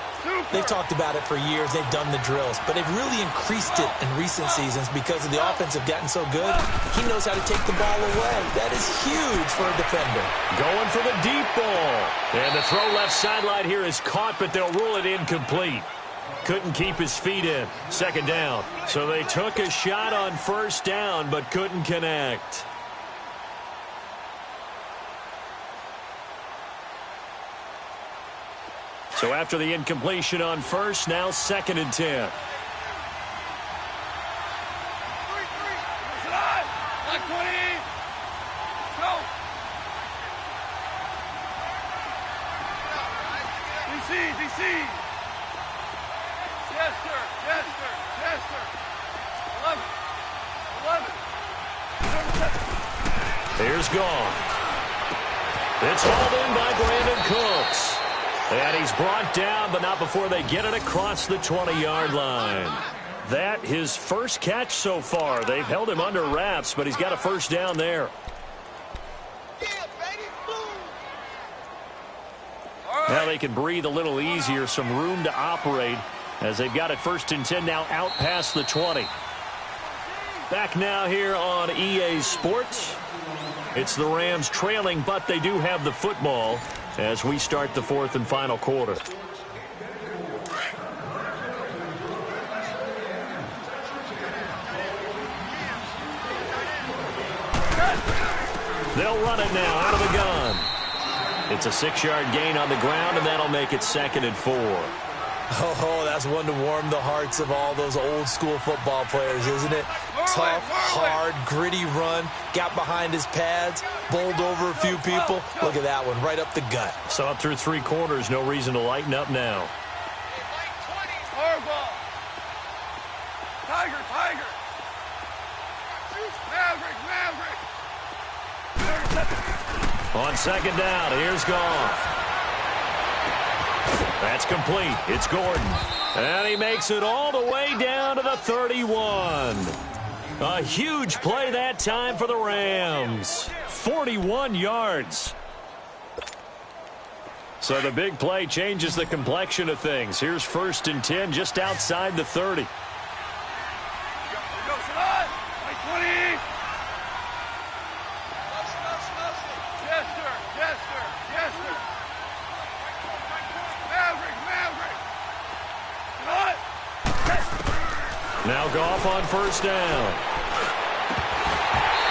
they've talked about it for years. They've done the drills. But they've really increased it in recent seasons because of the offense have gotten so good. He knows how to take the ball away. That is huge for a defender. Going for the deep ball. And the throw left sideline here is caught, but they'll rule it incomplete. Couldn't keep his feet in. 2nd down. So they took a shot on 1st down, but couldn't connect. So after the incompletion on 1st, now 2nd and 10. DC. Yes, sir. Yes, sir. Yes, sir. 11. Here's Gone. It's hauled in by Brandon Cooks. And he's brought down, but not before they get it across the 20-yard line. That his first catch so far. They've held him under wraps, but he's got a first down there. Now they can breathe a little easier, some room to operate as they've got it 1st and 10 now out past the 20. Back now here on EA Sports. It's the Rams trailing, but they do have the football as we start the 4th and final quarter. They'll run it now out of the gun. It's a 6-yard gain on the ground, and that'll make it 2nd and 4. Oh, that's one to warm the hearts of all those old-school football players, isn't it? Tough, hard, gritty run, got behind his pads, bowled over a few people. Look at that one, right up the gut. So up through 3 quarters, no reason to lighten up now. Hardball. Tiger, Tiger. Maverick, Maverick. On 2nd down, here's Goff. That's complete. It's Gordon. And he makes it all the way down to the 31. A huge play that time for the Rams. 41 yards. So the big play changes the complexion of things. Here's 1st and 10 just outside the 30. Go, Salad. 20. Yes, sir. Yes, sir. Yes, sir. Maverick, Maverick. Cut. Now Goff on 1st down.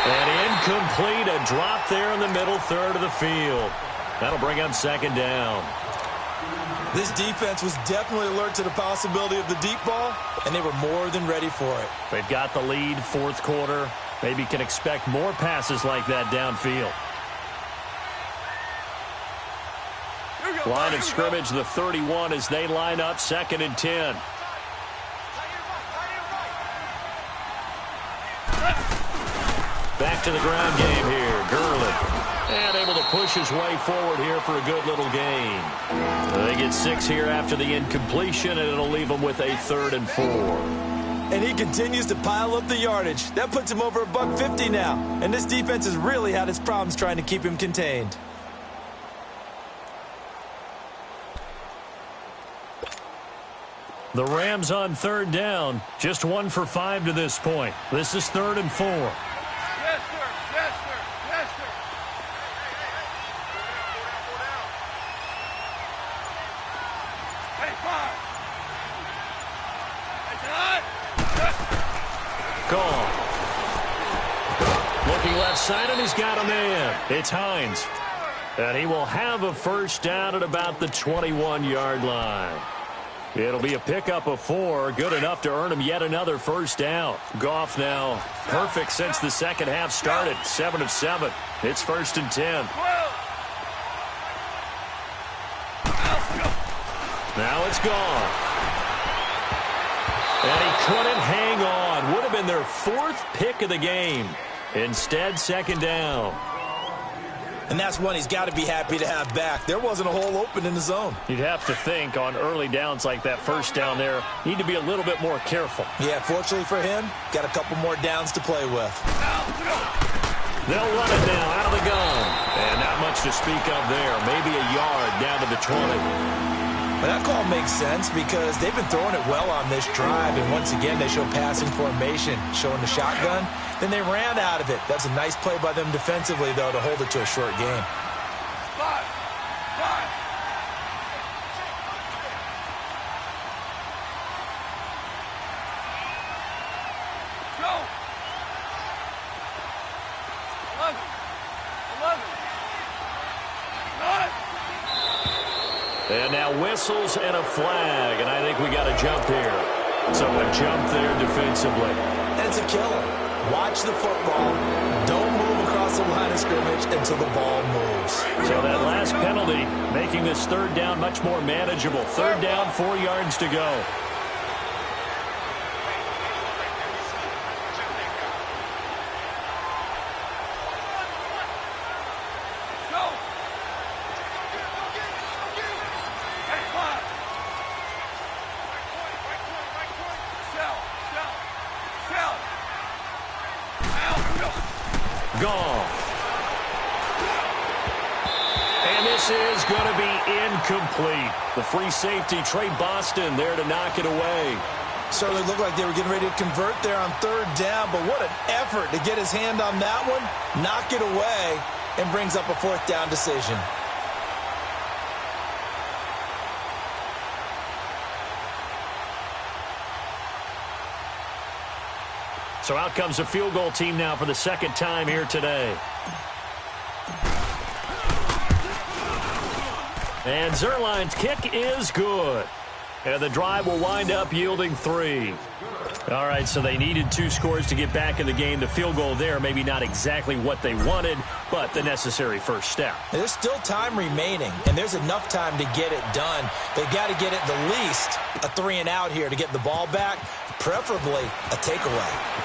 And incomplete, a drop there in the middle third of the field. That'll bring up 2nd down. This defense was definitely alert to the possibility of the deep ball, and they were more than ready for it. They've got the lead, 4th quarter. Maybe can expect more passes like that downfield. Line of scrimmage, the 31 as they line up 2nd and 10. Back to the ground game here. Gurley. And able to push his way forward here for a good little gain. They get 6 here after the incompletion, and it'll leave them with a 3rd and 4. And he continues to pile up the yardage. That puts him over $150 now. And this defense has really had its problems trying to keep him contained. The Rams on 3rd down. Just 1 for 5 to this point. This is 3rd and 4. Yes, sir. Yes, sir. Yes, sir. Hey, 5. Hey, Gone. Looking left side, and he's got a man. It's Hines. And he will have a 1st down at about the 21-yard line. It'll be a pickup of 4, good enough to earn him yet another 1st down. Goff now perfect since the 2nd half started, 7 of 7. It's 1st and 10. Now it's gone. And he couldn't hang on. Would have been their 4th pick of the game. Instead, 2nd down. And that's one he's got to be happy to have back. There wasn't a hole open in the zone. You'd have to think on early downs like that 1st down there, need to be a little bit more careful. Yeah, fortunately for him, got a couple more downs to play with. They'll run it now out of the gun. And not much to speak of there. Maybe a yard down to the 20. But that call makes sense because they've been throwing it well on this drive. And once again, they show passing formation, showing the shotgun. Then they ran out of it. That's a nice play by them defensively, though, to hold it to a short game. 5. Go. 11. 11. Cut. And now whistles and a flag, and I think we got a jump here. So a jump there defensively. And it's a killer. Watch the football. Don't move across the line of scrimmage until the ball moves. So that last penalty making this 3rd down much more manageable. 3rd down, 4 yards to go. Go. Goff. And this is going to be incomplete. The free safety, Trey Boston, there to knock it away. Certainly looked like they were getting ready to convert there on third down, but what an effort to get his hand on that one, knock it away, and brings up a fourth down decision. So out comes a field goal team now for the second time here today. And Zerline's kick is good. And the drive will wind up yielding 3. All right, so they needed 2 scores to get back in the game. The field goal there, maybe not exactly what they wanted, but the necessary first step. There's still time remaining, and there's enough time to get it done. They got to get it the least a 3-and-out here to get the ball back, preferably a takeaway.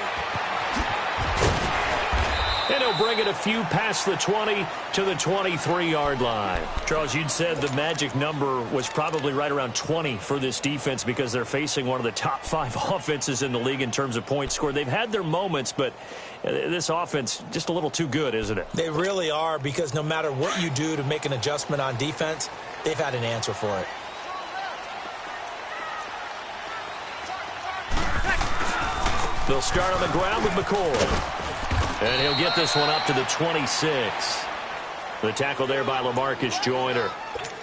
And he'll bring it a few past the 20 to the 23-yard line. Charles, you'd said the magic number was probably right around 20 for this defense because they're facing one of the top 5 offenses in the league in terms of points scored. They've had their moments, but this offense just a little too good, isn't it? They really are, because no matter what you do to make an adjustment on defense, they've had an answer for it. They'll start on the ground with McCoy. And he'll get this one up to the 26. The tackle there by LaMarcus Joyner.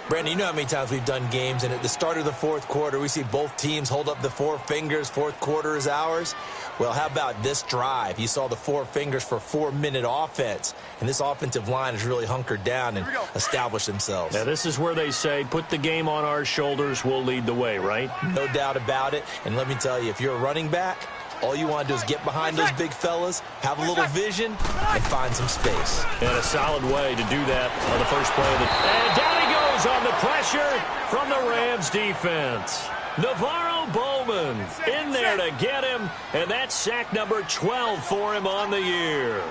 Brandon, you know how many times we've done games, and at the start of the fourth quarter, we see both teams hold up the 4 fingers, fourth quarter is ours. Well, how about this drive? You saw the 4 fingers for 4-minute offense, and this offensive line has really hunkered down and established themselves. Now, this is where they say, put the game on our shoulders, we'll lead the way, right? No doubt about it, and let me tell you, if you're a running back, all you want to do is get behind those big fellas, have a little vision, and find some space. And a solid way to do that on the first play of the... And down he goes on the pressure from the Rams defense. Navarro Bowman in there to get him, and that's sack number 12 for him on the year.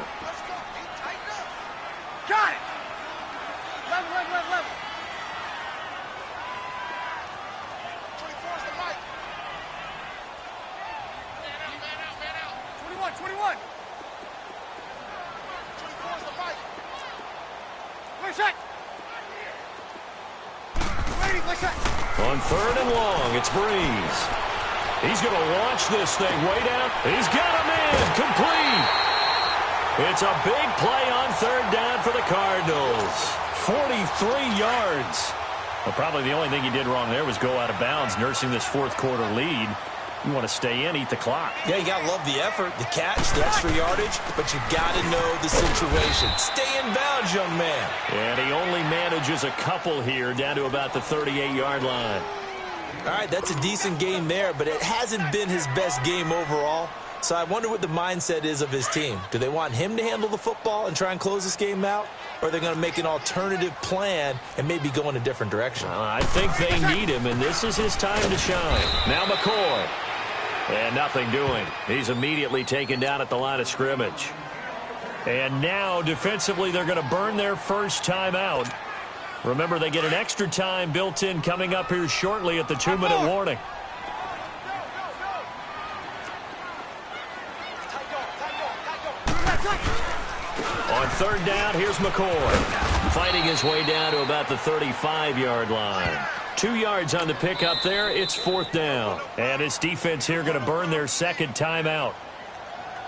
Got it! Level. 24's the mic. 21. 24's the mic. Where's that? Where's that? On third and long, it's Breeze. He's going to launch this thing way down. He's got him in, complete. It's a big play on third down for the Cardinals. 43 yards. Well, probably the only thing he did wrong there was go out of bounds, nursing this fourth quarter lead. You want to stay in, eat the clock. Yeah, you got to love the effort, the catch, the extra yardage, but you got to know the situation. Stay in bounds, young man. And he only manages a couple here down to about the 38-yard line. All right, that's a decent game there, but it hasn't been his best game overall. So I wonder what the mindset is of his team. Do they want him to handle the football and try and close this game out? Or are they going to make an alternative plan and maybe go in a different direction? I think they need him, and this is his time to shine. Now McCoy. And nothing doing. He's immediately taken down at the line of scrimmage. And now, defensively, they're going to burn their first timeout. Remember, they get an extra time built in coming up here shortly at the 2-minute warning. On third down, here's McCoy. Fighting his way down to about the 35-yard line. 2 yards on the pickup there. It's fourth down. And this defense here going to burn their second timeout.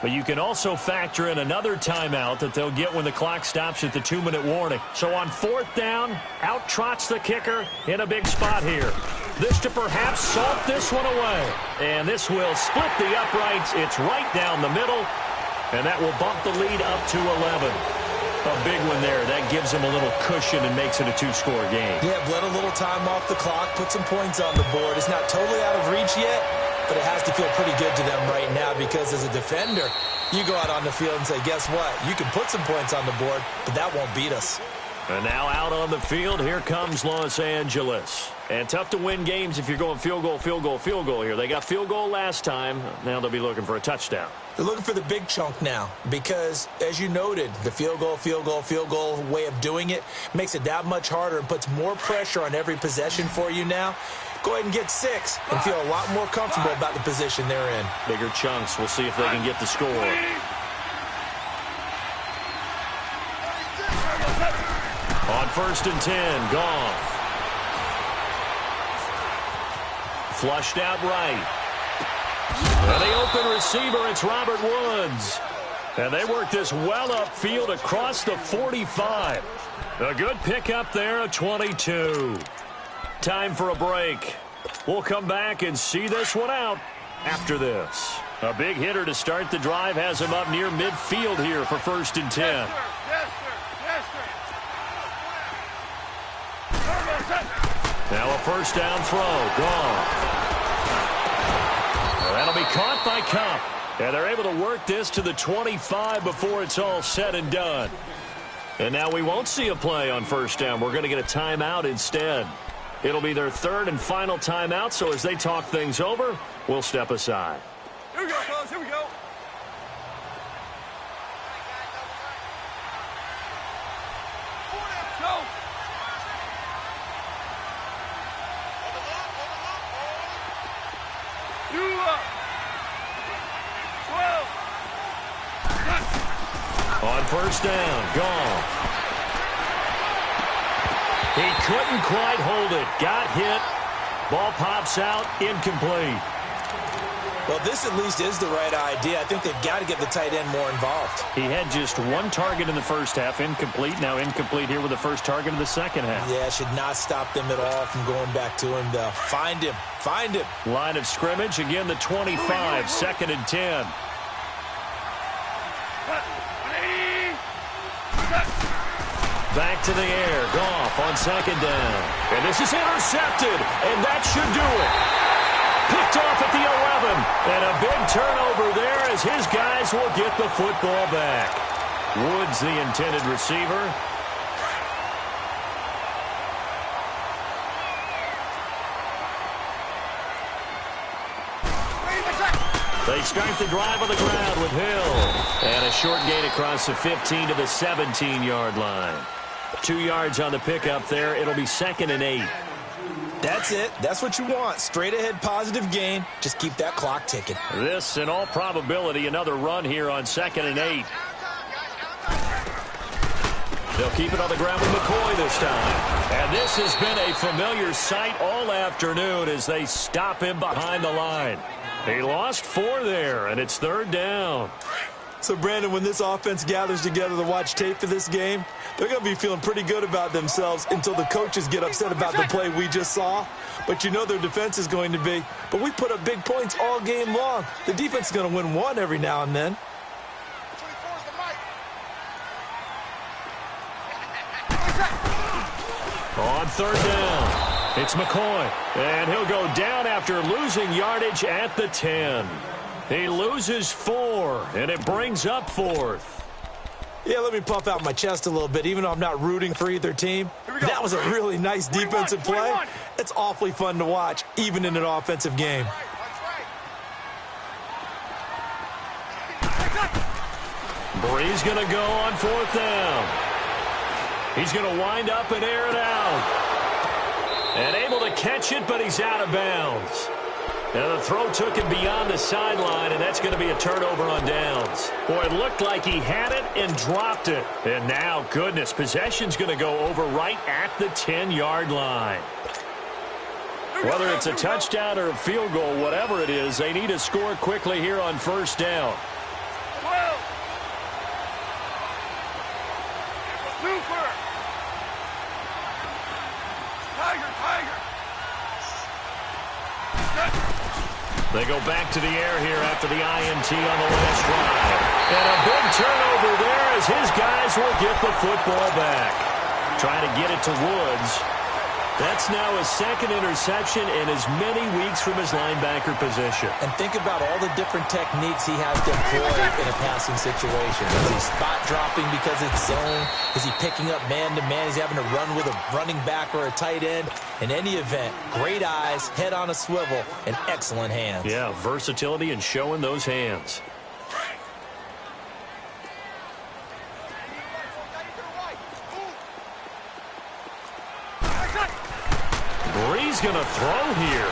But you can also factor in another timeout that they'll get when the clock stops at the 2-minute warning. So on fourth down, out trots the kicker in a big spot here. This to perhaps salt this one away. And this will split the uprights. It's right down the middle. And that will bump the lead up to 11. A big one there. That gives him a little cushion and makes it a 2-score game. Yeah, let a little time off the clock, put some points on the board. It's not totally out of reach yet, but it has to feel pretty good to them right now because as a defender, you go out on the field and say, guess what? You can put some points on the board, but that won't beat us. And now out on the field, here comes Los Angeles. And tough to win games if you're going field goal here. They got field goal last time. Now they'll be looking for a touchdown. They're looking for the big chunk now because, as you noted, the field goal way of doing it makes it that much harder and puts more pressure on every possession for you now. Go ahead and get 6 and feel a lot more comfortable about the position they're in. Bigger chunks. We'll see if they can get the score. first and 10. Goff. Flushed out right. And the open receiver, it's Robert Woods. And they work this well upfield across the 45. A good pickup there, a 22. Time for a break. We'll come back and see this one out after this. A big hitter to start the drive has him up near midfield here for first and 10. Yes, sir. Yes, sir. Now a first down throw. Gone. That'll be caught by Cup. And they're able to work this to the 25 before it's all said and done. And now we won't see a play on first down. We're going to get a timeout instead. It'll be their third and final timeout, so as they talk things over, we'll step aside. Here we go, fellas. Here we go. Go. 12. On first down, Goff. He couldn't quite hold it. Got hit. Ball pops out, incomplete. Well, this at least is the right idea. I think they've got to get the tight end more involved. He had just one target in the first half, incomplete. Now incomplete here with the first target of the second half. Yeah, should not stop them at all from going back to him, though. Find him. Find him. Line of scrimmage, again the 25, second and 10. Back to the air. Goff on second down. And this is intercepted, and that should do it. Picked off at the 11. And a big turnover there as his guys will get the football back. Woods, the intended receiver. They start the drive on the ground with Hill. And a short gain across the 15 to the 17-yard line. 2 yards on the pickup there. It'll be second and 8. That's it. That's what you want. Straight ahead positive gain. Just keep that clock ticking. This, in all probability, another run here on second and 8. They'll keep it on the ground with McCoy this time. And this has been a familiar sight all afternoon as they stop him behind the line. He lost 4 there, and it's third down. So, Brandon, when this offense gathers together to watch tape for this game, they're going to be feeling pretty good about themselves until the coaches get upset about the play we just saw. But you know their defense is going to be. But we put up big points all game long. The defense is going to win one every now and then. On third down, it's McCoy. And he'll go down after losing yardage at the 10. He loses 4, and it brings up 4th. Yeah, let me puff out my chest a little bit, even though I'm not rooting for either team. That was a really nice defensive play. It's awfully fun to watch, even in an offensive game. Bree's going to go on 4th down. He's going to wind up and air it out. And able to catch it, but he's out of bounds. Now the throw took him beyond the sideline, and that's going to be a turnover on downs. Boy, it looked like he had it and dropped it. And now, goodness, possession's going to go over right at the 10-yard line. Whether it's a touchdown or a field goal, whatever it is, they need to score quickly here on first down. 12. Super. Tiger. They go back to the air here after the INT on the last drive. And a big turnover there as his guys will get the football back. Trying to get it to Woods. That's now his second interception in as many weeks from his linebacker position. And think about all the different techniques he has to employ in a passing situation. Is he spot dropping because it's zone? Is he picking up man-to-man? Is he having to run with a running back or a tight end? In any event, great eyes, head on a swivel, and excellent hands. Yeah, versatility and showing those hands. Bree's going to throw here.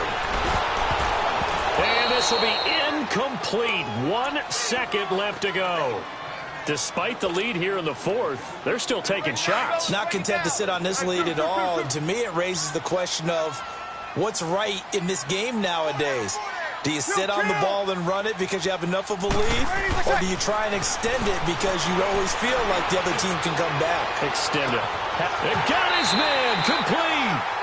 And this will be incomplete. 1 second left to go. Despite the lead here in the fourth, they're still taking shots. Not content to sit on this lead at all. And to me, it raises the question of what's right in this game nowadays. Do you sit on the ball and run it because you have enough of a lead? Or do you try and extend it because you always feel like the other team can come back? Extend it. And got his man complete.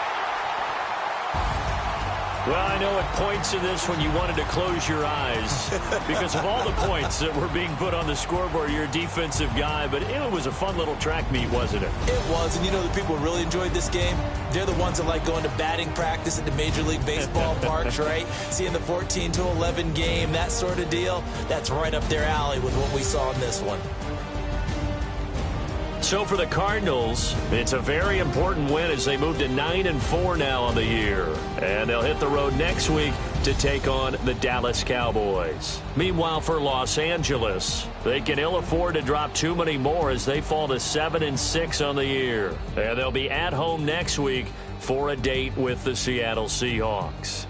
Well, I know at points in this when you wanted to close your eyes because of all the points that were being put on the scoreboard. You're a defensive guy, but it was a fun little track meet, wasn't it? It was, and you know the people who really enjoyed this game? They're the ones that like going to batting practice at the Major League Baseball parks, right? Seeing the 14-11 game, that sort of deal. That's right up their alley with what we saw in this one. So for the Cardinals, it's a very important win as they move to 9-4 now on the year. And they'll hit the road next week to take on the Dallas Cowboys. Meanwhile, for Los Angeles, they can ill afford to drop too many more as they fall to 7-6 on the year. And they'll be at home next week for a date with the Seattle Seahawks.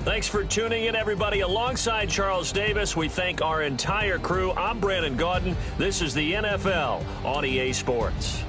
Thanks for tuning in, everybody. Alongside Charles Davis, we thank our entire crew. I'm Brandon Gaudin. This is the NFL on EA Sports.